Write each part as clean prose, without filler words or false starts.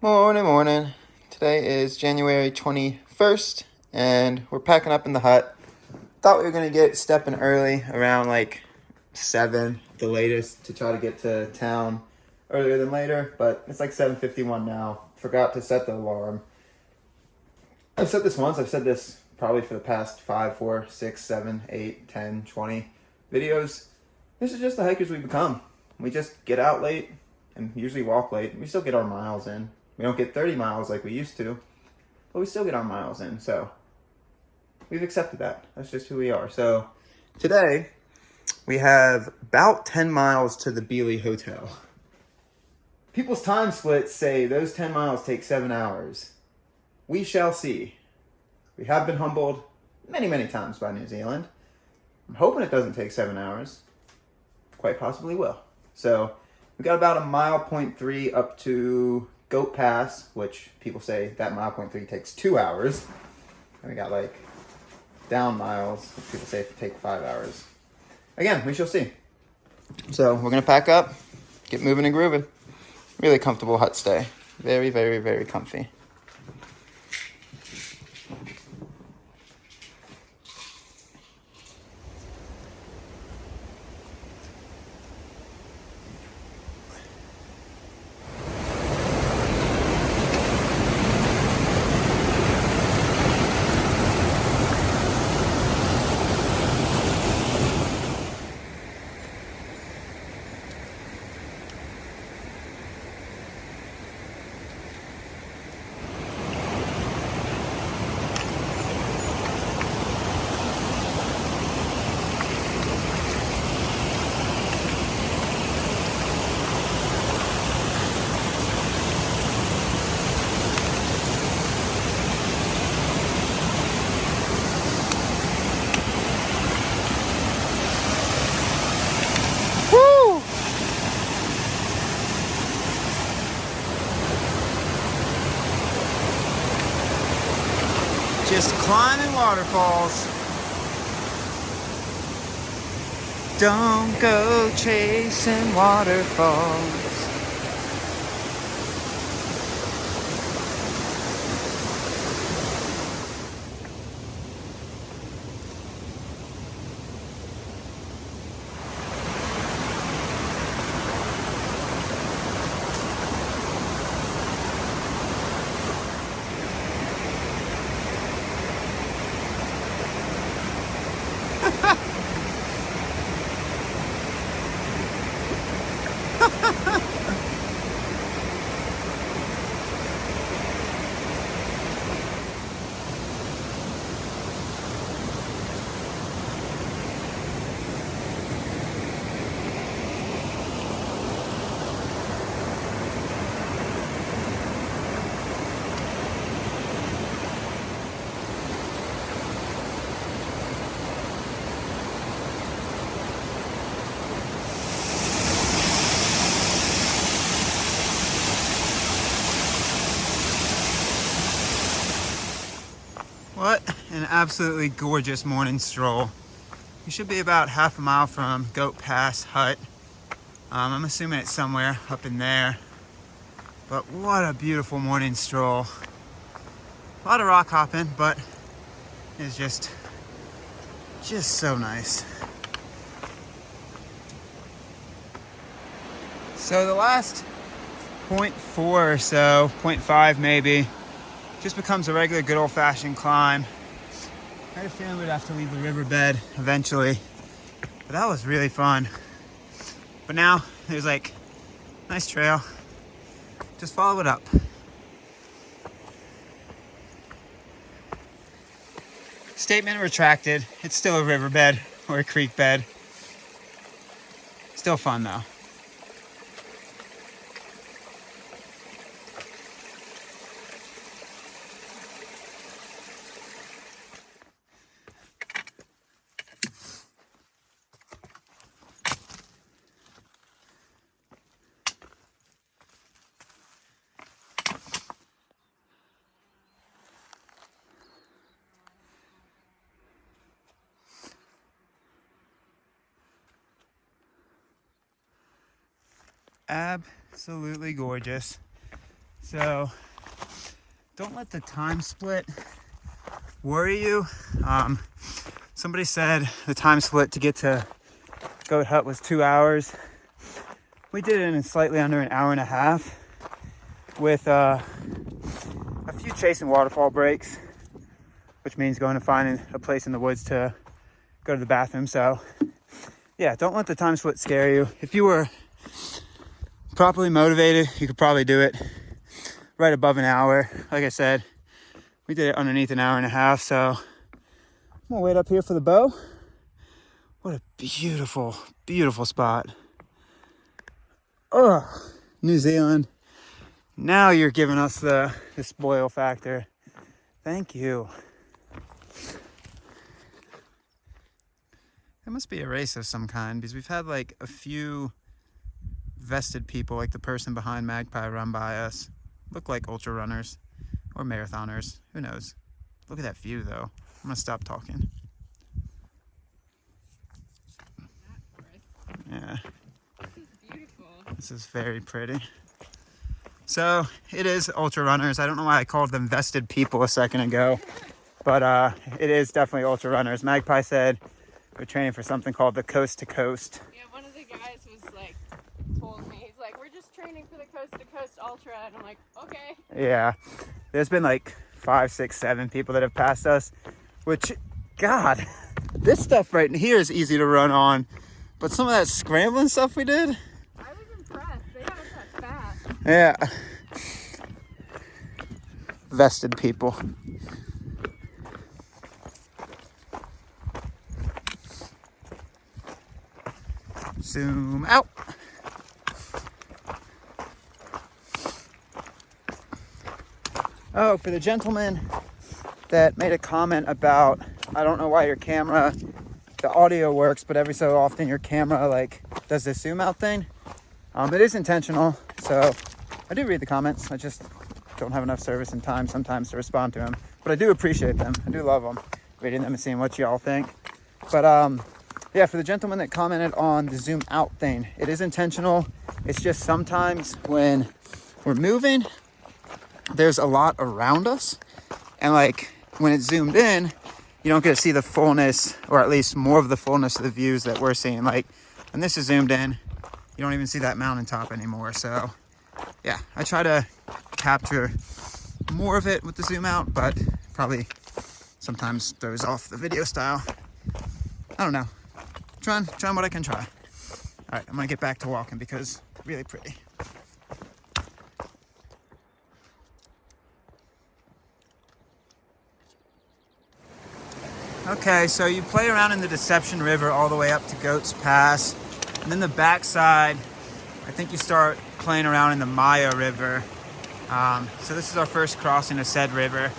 Morning, morning. Today is January 21st, and we're packing up in the hut. Thought we were going to get stepping early, around like 7, the latest, to try to get to town earlier than later, but it's like 7:51 now. Forgot to set the alarm. I've said this once, I've said this probably for the past 5, 4, 6, 7, 8, 10, 20 videos. This is just the hikers we become. We just get out late and usually walk late. We still get our miles in. We don't get 30 miles like we used to, but we still get our miles in. So we've accepted that. That's just who we are. So today we have about 10 miles to the Bealey Hotel. People's time splits say those 10 miles take 7 hours. We shall see. We have been humbled many, many times by New Zealand. I'm hoping it doesn't take 7 hours. Quite possibly will. So we got about a mile point 3 up to Goat Pass, which people say that mile point 3 takes 2 hours. And we got like down miles, which people say take 5 hours. Again, we shall see. So we're gonna pack up, get moving and grooving. Really comfortable hut stay. Very, very, very comfy. Woo! Just climbing waterfalls. Don't go chasing waterfalls. What an absolutely gorgeous morning stroll. We should be about half a mile from Goat Pass Hut. I'm assuming it's somewhere up in there. But what a beautiful morning stroll. A lot of rock hopping, but it's just so nice. So the last 0.4 or so, 0.5 maybe, just becomes a regular good old-fashioned climb. I had a feeling we'd have to leave the riverbed eventually, but that was really fun. But now there's like nice trail. Just follow it up. Statement retracted. It's still a riverbed or a creek bed. Still fun though. Absolutely gorgeous. So don't let the time split worry you. Somebody said the time split to get to Goat Hut was 2 hours. We did it in slightly under an hour and a half with a few chase and waterfall breaks, which means going to find a place in the woods to go to the bathroom. So yeah, don't let the time split scare you. If you were properly motivated, you could probably do it right above an hour. Like I said, we did it underneath an hour and a half. So I'm gonna wait up here for the bow. What a beautiful, beautiful spot. Oh, New Zealand. Now you're giving us the spoil factor. Thank you. It must be a race of some kind, because we've had like a few vested people, like the person behind Magpie, run by us. Look like ultra runners or marathoners. Who knows? Look at that view though. I'm gonna stop talking. Yeah. This is beautiful. This is very pretty. So it is ultra runners. I don't know why I called them vested people a second ago, but it is definitely ultra runners. Magpie said we're training for something called the Coast to Coast. Yeah, one of the guys was like, told me, he's like, we're just training for the Coast to Coast Ultra, and I'm like, okay. Yeah, there's been like 5, 6, 7 people that have passed us, which, God, this stuff right here is easy to run on, but some of that scrambling stuff we did. I was impressed. They got us that fast. Yeah. Vested people. Zoom out. Oh, for the gentleman that made a comment about, I don't know why your camera, the audio works, but every so often your camera like does this zoom out thing. It is intentional, so I do read the comments. I just don't have enough service and time sometimes to respond to them, but I do appreciate them. I do love them, reading them and seeing what y'all think. But yeah, for the gentleman that commented on the zoom out thing, it is intentional. It's just sometimes when we're moving, there's a lot around us, and like when it's zoomed in, you don't get to see the fullness, or at least more of the fullness of the views that we're seeing. Like when this is zoomed in, you don't even see that mountaintop anymore. So yeah, I try to capture more of it with the zoom out, but probably sometimes throws off the video style. I don't know. Trying what I can try. All right, I'm gonna get back to walking because it's really pretty. Okay, so you play around in the Deception River all the way up to Goats Pass, and then the backside, I think you start playing around in the Maya River. So this is our first crossing of said river.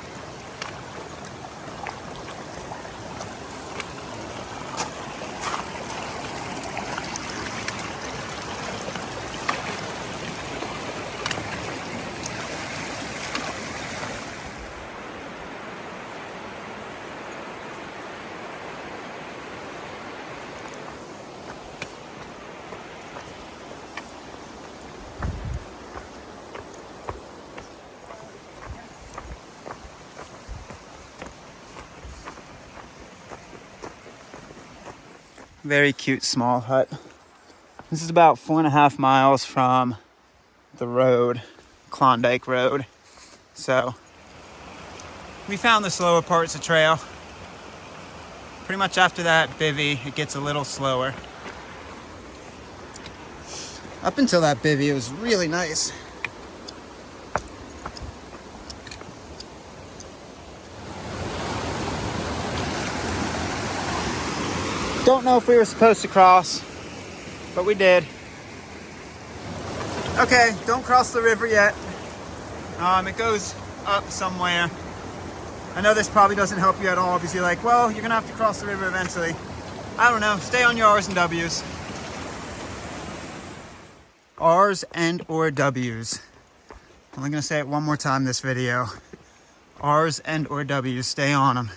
Very cute small hut. This is about 4.5 miles from the road, Klondike Road. So we found the slower parts of trail. Pretty much after that bivvy, it gets a little slower. Up until that bivvy, it was really nice. Don't know if we were supposed to cross, but we did. Okay, don't cross the river yet. It goes up somewhere. I know this probably doesn't help you at all because you're like, well, you're gonna have to cross the river eventually. I don't know, stay on your R's and W's. R's and or W's. I'm only gonna say it one more time this video. R's and or W's, stay on them.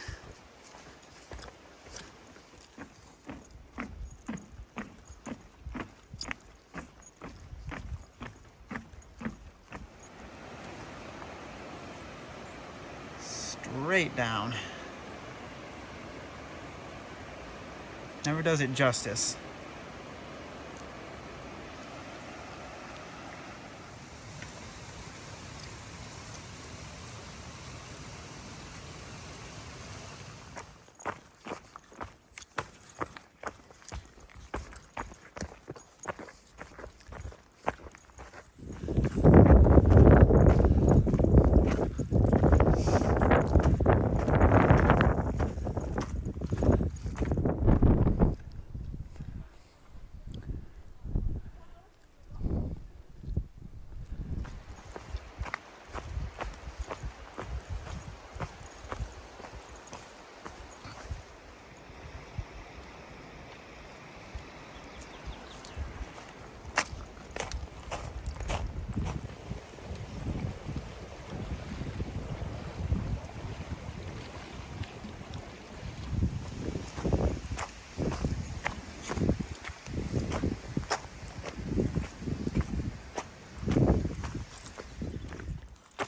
straight down. Never does it justice.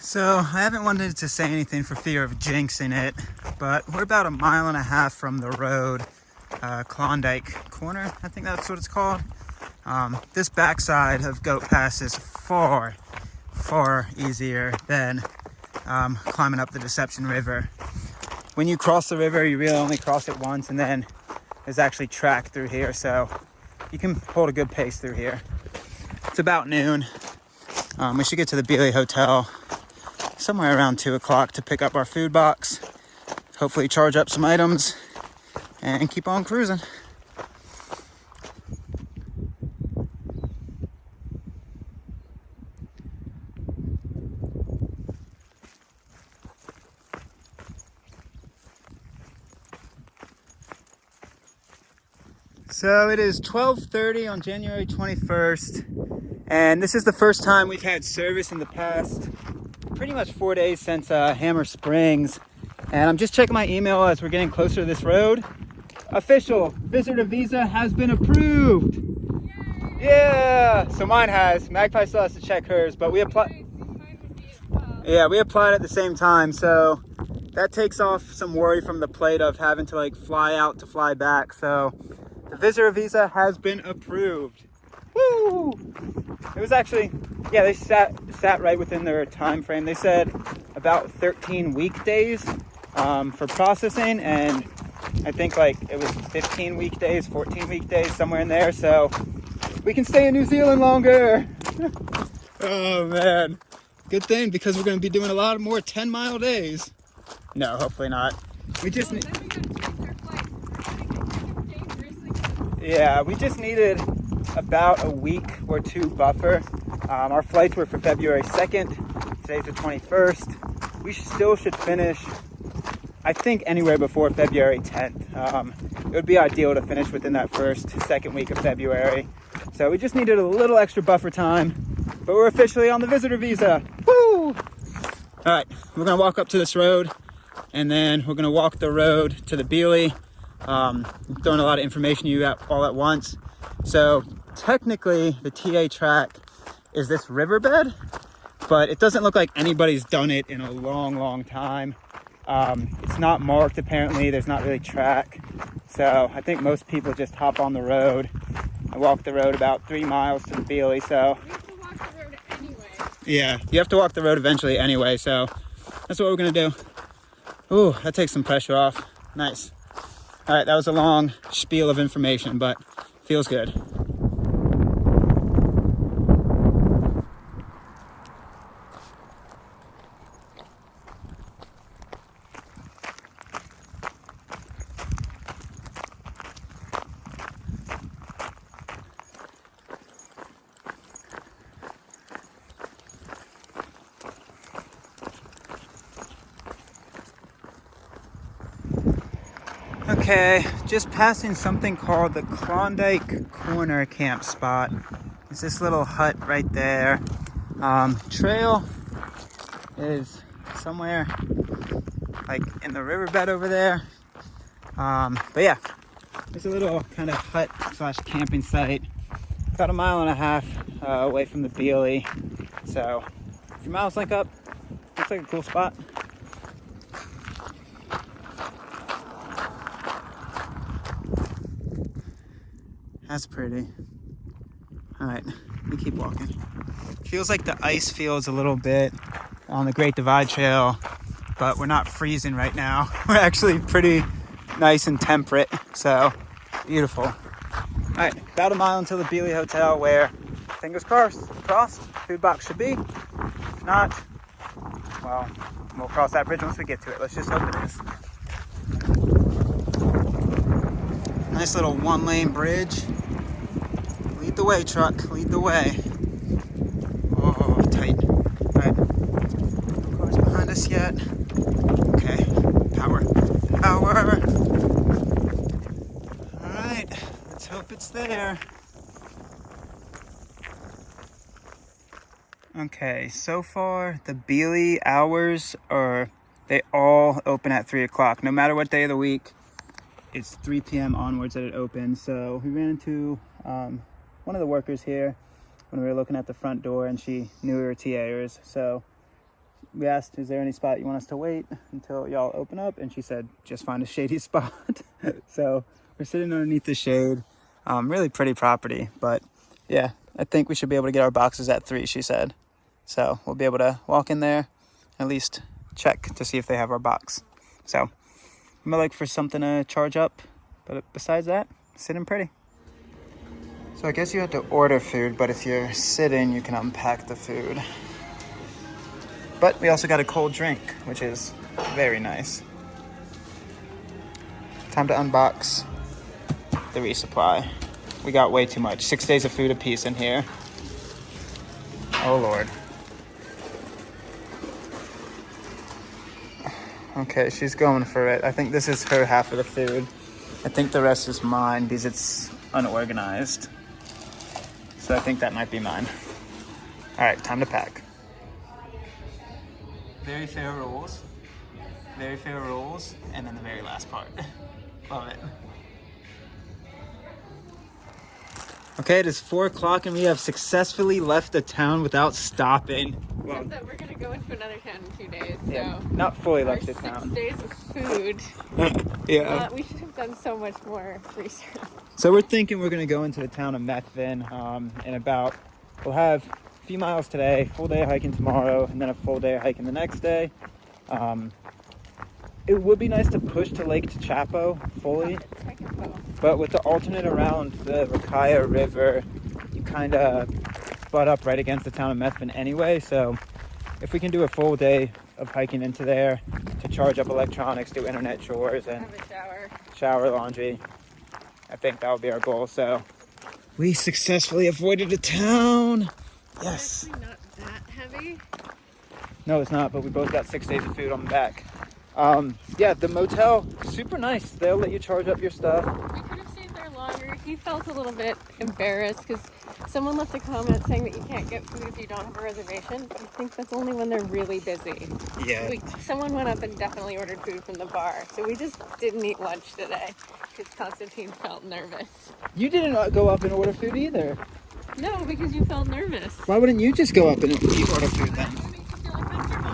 So I haven't wanted to say anything for fear of jinxing it, but we're about 1.5 miles from the road, Klondike Corner, I think that's what it's called. This backside of Goat Pass is far easier than climbing up the Deception River. When you cross the river, you really only cross it once, and then there's actually track through here, so you can hold a good pace through here. It's about noon. We should get to the Bealey Hotel somewhere around 2 o'clock to pick up our food box, hopefully charge up some items, and keep on cruising. So it is 12:30 on January 21st, and this is the first time we've had service in the past pretty much 4 days since Hammer Springs. And I'm just checking my email as we're getting closer to this road. Official visitor visa has been approved. Yay! Yeah, so mine has. Magpie still has to check hers, but we applied. Yeah, we applied at the same time, so that takes off some worry from the plate of having to like fly out to fly back. So the visitor visa has been approved. Woo! It was actually, yeah, they sat right within their time frame. They said about 13 weekdays for processing, and I think like it was 15 weekdays, 14 weekdays, somewhere in there. So we can stay in New Zealand longer. Oh man, good thing, because we're going to be doing a lot more 10-mile days. No, hopefully not. We just need. Yeah, we just needed about a week or two buffer. Our flights were for February 2nd. Today's the 21st. We still should finish, I think, anywhere before February 10th. It would be ideal to finish within that second week of February. So we just needed a little extra buffer time, but we're officially on the visitor visa. Woo! All right, we're gonna walk up to this road, and then we're gonna walk the road to the Bealey. I'm throwing a lot of information to you all at once. So technically the TA track is this riverbed, but it doesn't look like anybody's done it in a long time. It's not marked apparently, there's not really track. So I think most people just hop on the road. I walked the road about 3 miles to the Bealey, so. We have to walk the road anyway. Yeah, you have to walk the road eventually anyway, so that's what we're gonna do. Ooh, that takes some pressure off. Nice. All right, that was a long spiel of information, but feels good. Okay, just passing something called the Klondike Corner camp spot. It's this little hut right there. Trail is somewhere like in the riverbed over there. But yeah, it's a little kind of hut / camping site, about 1.5 miles away from the Bealey. So if your miles link up, looks like a cool spot. That's pretty. All right, we keep walking. Feels like the ice feels a little bit on the Great Divide Trail, but we're not freezing right now. We're actually pretty nice and temperate, so beautiful. All right, about a mile until the Bealey Hotel, where, fingers crossed, food box should be. If not, well, we'll cross that bridge once we get to it. Let's just hope it is. Nice little one-lane bridge. Lead the way, truck, lead the way. Oh, tight. All right, no cars behind us yet. Okay, power. All right, let's hope it's there. Okay, so far the Bealey hours they all open at 3 o'clock. No matter what day of the week, it's 3 p.m. onwards that it opens. So we ran into one of the workers here when we were looking at the front door, and she knew we were TAers. So we asked, is there any spot you want us to wait until y'all open up? And she said, just find a shady spot. So we're sitting underneath the shade. Really pretty property, but yeah, I think we should be able to get our boxes at 3, she said. So we'll be able to walk in there, at least check to see if they have our box. So I'm gonna look for something to charge up, but besides that, sitting pretty. So I guess you have to order food, but if you're sitting, you can unpack the food. But we also got a cold drink, which is very nice. Time to unbox the resupply. We got way too much. 6 days of food apiece in here. Oh Lord. Okay, she's going for it. I think this is her half of the food. I think the rest is mine because it's unorganized. So I think that might be mine. All right, time to pack. Very fair rules. Very fair rules. And then the very last part. Love it. Okay, it is 4 o'clock and we have successfully left the town without stopping. Well, except that we're gonna go into another town in 2 days, so yeah, not fully left the town. 6 days of food. Yeah. We should have done so much more research. So we're thinking we're gonna go into the town of Methven we'll have a few miles today, full day of hiking tomorrow, and then a full day of hiking the next day. It would be nice to push to Lake Techapo fully, but with the alternate around the Rakaya River, you kind of butt up right against the town of Methven anyway. So if we can do a full day of hiking into there to charge up electronics, do internet chores, and have a shower, laundry, I think that would be our goal. So we successfully avoided a town. Yes. It's actually not that heavy. No, it's not, but we both got 6 days of food on the back. Yeah, the motel, super nice. They'll let you charge up your stuff. We could have stayed there longer. He felt a little bit embarrassed because someone left a comment saying that you can't get food if you don't have a reservation, but I think that's only when they're really busy. Yeah. Someone went up and definitely ordered food from the bar, so we just didn't eat lunch today because Constantine felt nervous. You didn't go up and order food either. No, because you felt nervous. Why wouldn't you just go up and order food then? It makes you feel uncomfortable.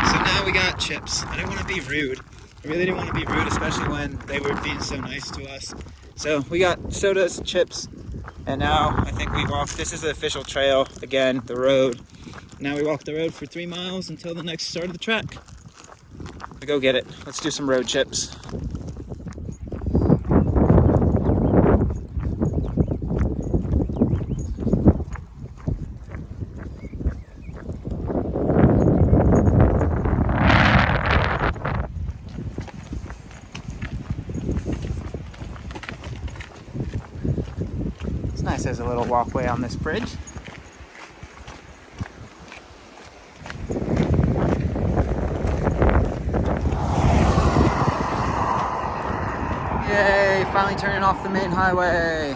So now we got chips. I didn't want to be rude. I really didn't want to be rude, especially when they were being so nice to us. So we got sodas, chips, and now I think we walked. This is the official trail, again, the road. Now we walk the road for 3 miles until the next start of the trek. So go get it. Let's do some road chips. Nice, there's a little walkway on this bridge. Yay, finally turning off the main highway.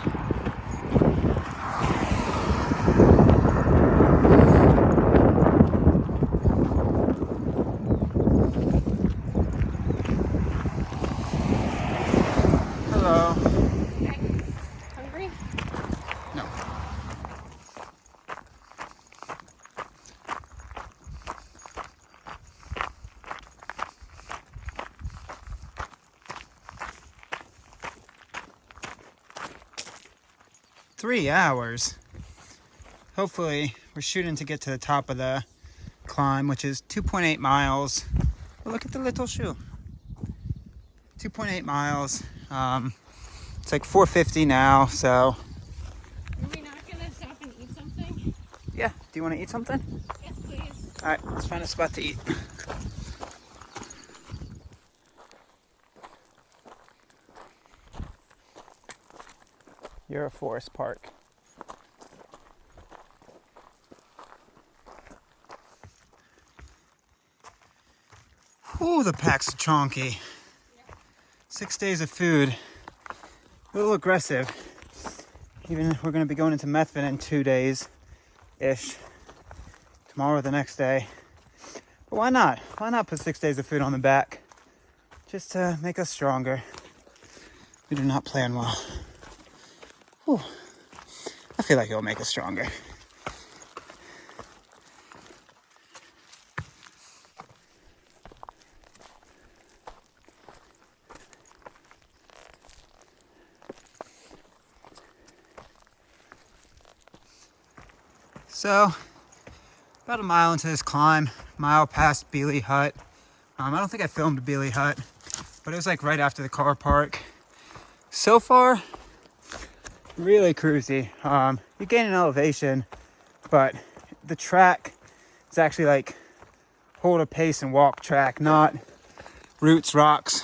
Hello. Hungry? No. 3 hours. Hopefully, we're shooting to get to the top of the climb, which is 2.8 miles. Oh, look at the little shoe. 2.8 miles. It's like 4:50 now, so. Are we not gonna stop and eat something? Yeah, do you want to eat something? Yes, please. All right, let's find a spot to eat. You're a forest park. Ooh, the pack's chonky. 6 days of food. A little aggressive. Even we're gonna be going into Methvin in 2 days-ish. Tomorrow or the next day. But why not? Why not put 6 days of food on the back? Just to make us stronger. We do not plan well. Whew. I feel like it'll make us stronger. So, about a mile into this climb, mile past Bealey Hut. I don't think I filmed Bealey Hut, but it was like right after the car park. So far, really cruisy. You gain an elevation, but the track is actually like hold a pace and walk track, not roots, rocks,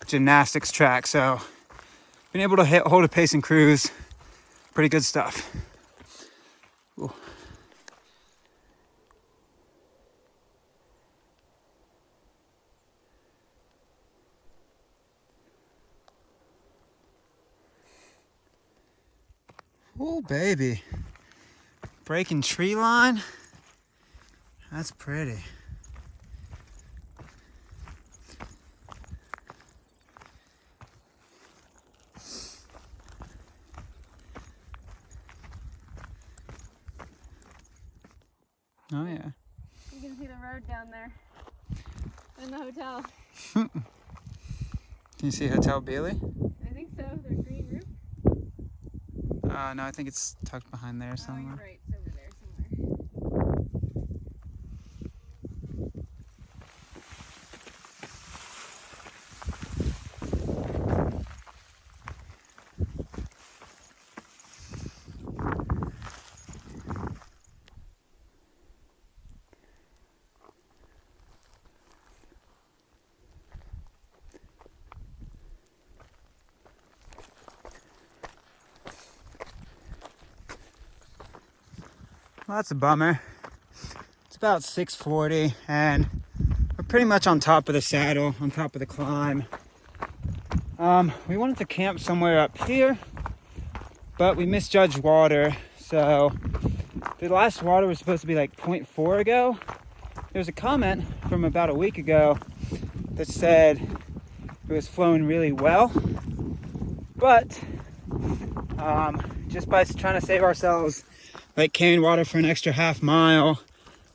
gymnastics track. So, being able to hold a pace and cruise, pretty good stuff. Ooh. Oh, baby. Breaking tree line. That's pretty. Oh, yeah. You can see the road down there. And the hotel. Can you see Hotel Bealey? I think so. The green roof. No, I think it's tucked behind there somewhere. Oh, you're right. It's over there somewhere. Well, that's a bummer. It's about 6:40 and we're pretty much on top of the saddle, on top of the climb. We wanted to camp somewhere up here, but we misjudged water. So the last water was supposed to be like 0.4 ago. There was a comment from about a week ago that said it was flowing really well, but just by trying to save ourselves like carrying water for an extra half mile,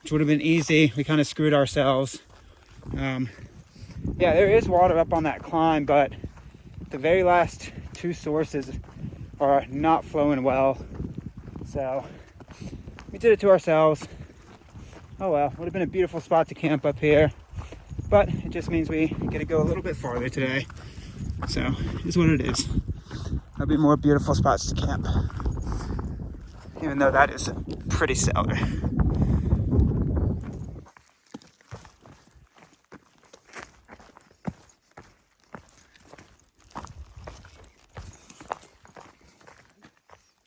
which would have been easy, we kind of screwed ourselves. Yeah, there is water up on that climb, but the very last 2 sources are not flowing well. So we did it to ourselves. Oh well, would have been a beautiful spot to camp up here, but it just means we get to go a little bit farther today. So it's what it is. There'll be more beautiful spots to camp, even though that is pretty stellar.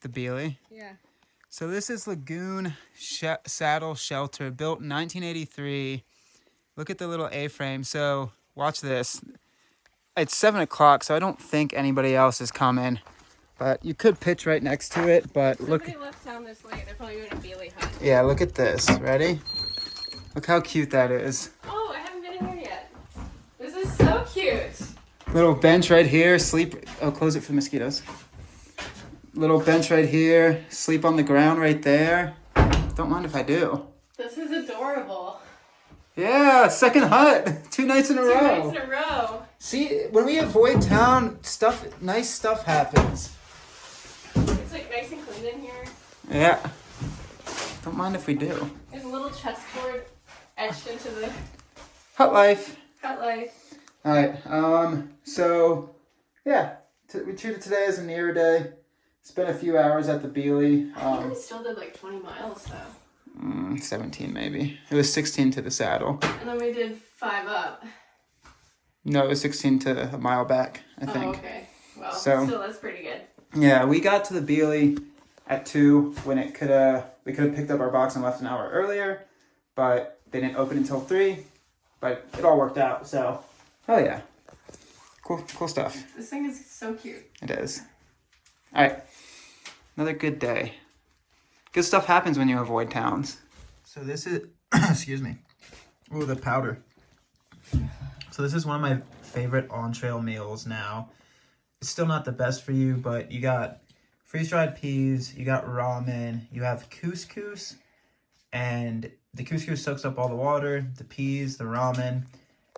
The Bealey. Yeah. So this is Lagoon Saddle Shelter, built in 1983. Look at the little A-frame. So watch this. It's 7 o'clock, so I don't think anybody else is coming. But you could pitch right next to it, but look. Somebody left town this late. They're probably going to Bealey Hut. Yeah, look at this. Ready? Look how cute that is. Oh, I haven't been in here yet. This is so cute. Little bench right here. Sleep. Oh, close it for mosquitoes. Little bench right here. Sleep on the ground right there. Don't mind if I do. This is adorable. Yeah, second hut. 2 nights in a 2 row. nights in a row. See, when we avoid town, nice stuff happens. It's nice and clean in here. Yeah. Don't mind if we do. There's a little chessboard etched into the Hut life. hut life. All right. So, yeah. We treated today as a near day. Spent a few hours at the Bealey. I think we still did like 20 miles though. 17 maybe. It was 16 to the saddle. And then we did 5 up. No, it was 16 to a mile back, I think. Oh, okay. Well, So, still that's pretty good. yeah, we got to the Bealey at 2 when we could have picked up our box and left an hour earlier, but they didn't open until 3. But it all worked out, so hell yeah. Cool stuff. This thing is so cute. It is. All right. Another good day. Good stuff happens when you avoid towns. So this is, excuse me. Ooh, the powder. So this is one of my favorite on-trail meals now. It's still not the best for you, but you got freeze-dried peas, you got ramen, you have couscous, and the couscous soaks up all the water, the peas, the ramen,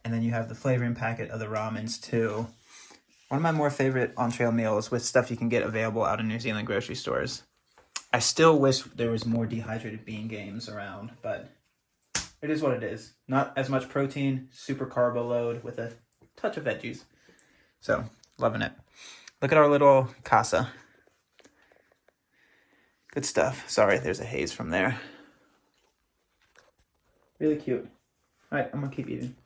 and then you have the flavoring packet of the ramens too. One of my more favorite on-trail meals with stuff you can get available out in New Zealand grocery stores. I still wish there was more dehydrated bean games around, but it is what it is. Not as much protein, super carbo load with a touch of veggies. So, loving it. Look at our little casa. Good stuff. Sorry, there's a haze from there. Really cute. All right, I'm gonna keep eating.